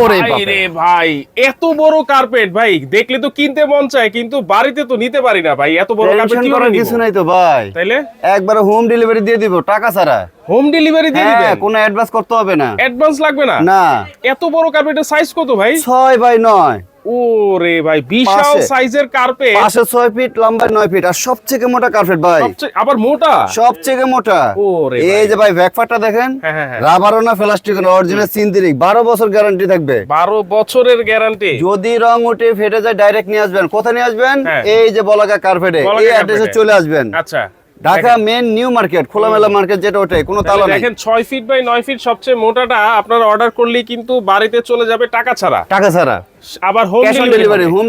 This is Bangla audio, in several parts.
ওরে ভাই রে ভাই, এত বড় কার্পেট ভাই দেখলে তো কিনতে মন চায়, কিন্তু বাড়িতে তো নিতে পারি না ভাই, এত বড় কার্পেট টেনশন কি করার কিছু নাই তো ভাই, তাইলে একবার হোম ডেলিভারি দিয়ে দিব টাকা ছাড়া। হোম ডেলিভারি দিয়ে দিবেন? কোনো অ্যাডভান্স করতে হবে না। অ্যাডভান্স লাগবে না? না। এত বড় কার্পেটের সাইজ কত ভাই? 6x9। ওরে ভাই, বিশাল সাইজের কার্পেট। পাশে 6 ফিট, লম্বায় 9 ফিট, আর সবচেয়ে মোটা কার্পেট ভাই। আবার মোটা? সবচেয়ে মোটা। ওরে এই যে ভাই ব্যাকপার্টটা দেখেন, রাবারও না প্লাস্টিকও না, অরিজিনাল সিনথেটিক, 12 বছর গ্যারান্টি থাকবে। 12 বছরের গ্যারান্টি। যদি রং উঠে ফেটে যায় ডাইরেক্ট নিয়ে আসবেন। কোথায় নিয়ে আসবেন? এই যে বলাকা কার্পেটে, এই অ্যাড্রেসে চলে আসবেন। আচ্ছা, ঢাকা মেন নিউ মার্কেট, খোলামেলা মার্কেট যেটা, ওঠে কোনো তালা নাই। দেখেন 6 ফিট বাই 9 ফিট সবচেয়ে মোটাটা আপনারা অর্ডার করলেই কিন্তু বাড়িতে চলে যাবে টাকা ছাড়া। টাকা ছাড়া। আবার হোম ডেলিভারি। হোম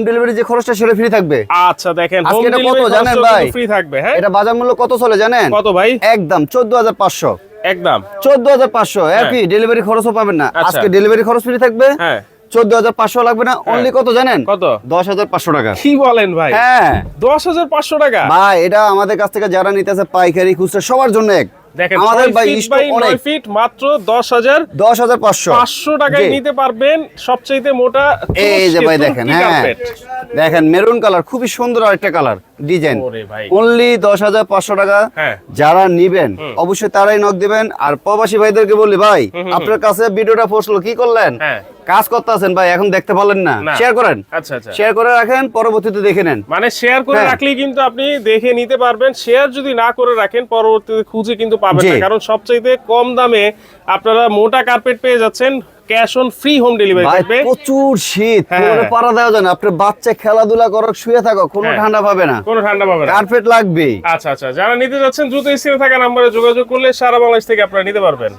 ডেলিভারি যে খরচটা সেটা ফ্রি থাকবে। আচ্ছা দেখেন, হোম ডেলিভারি ডেলিভারি কত জানেন ভাই? ফ্রি থাকবে। হ্যাঁ, এটা বাজার মূল্য কত চলে জানেন? কত ভাই? একদম 14500। একদম 14500 একই, ডেলিভারি খরচও পাবেন না। আজকে ডেলিভারি খরচ ফ্রি থাকবে। হ্যাঁ, 14500 লাগবে না, অনলি কত জানেন? কত? 10500 টাকা। কি বলেন ভাই? হ্যাঁ, 10500 টাকা। ভাই এটা আমাদের কাছ থেকে যারা নিতেছে পাইকারি খুচরা সবার জন্য এক। দেখেন আমাদের ভাই 6 ফিট বাই 9 ফিট মাত্র 10500 টাকায় নিতে পারবেন সবচেয়ে মোটা। এই যে ভাই দেখেন, হ্যাঁ দেখেন মেরুন কালার, খুবই সুন্দর আরেকটা কালার ডিজাইন। অনলি 10500 টাকা। যারা নিবেন অবশ্যই তারাই নক দিবেন। আর প্রবাসী ভাইদেরকে বলি, ভাই আপনার কাছে ভিডিওটা পৌঁছলো, কি করলেন? কাজ করতে আছেন ভাই, এখন দেখতে পারলেন না, শেয়ার করেন। আচ্ছা আচ্ছা, শেয়ার করে রাখেন, পরবর্তীতে দেখে নেন। মানে শেয়ার করে রাখলেই কিন্তু আপনি দেখে নিতে পারবেন। শেয়ার যদি না করে রাখেন পরবর্তীতে খুঁজে কিন্তু পাবেন না, কারণ সবচেয়ে কম দামে আপনারা মোটা কার্পেট পেয়ে যাচ্ছেন। Cash on free home delivery থাকবে। প্রচুর শীত, পুরো পারা দেওয়া যায় না। আপনার বাচ্চা খেলাধুলা করো, শুয়ে থাকো, কোনো ঠান্ডা পাবে না, কোনো ঠান্ডা পাবে না, কার্পেট লাগবে। আচ্ছা আচ্ছা, যারা নিতে যাচ্ছেন দ্রুত স্ক্রিনে থাকা নম্বরে যোগাযোগ করলে সারা বাংলাদেশ থেকে আপনারা নিতে পারবেন।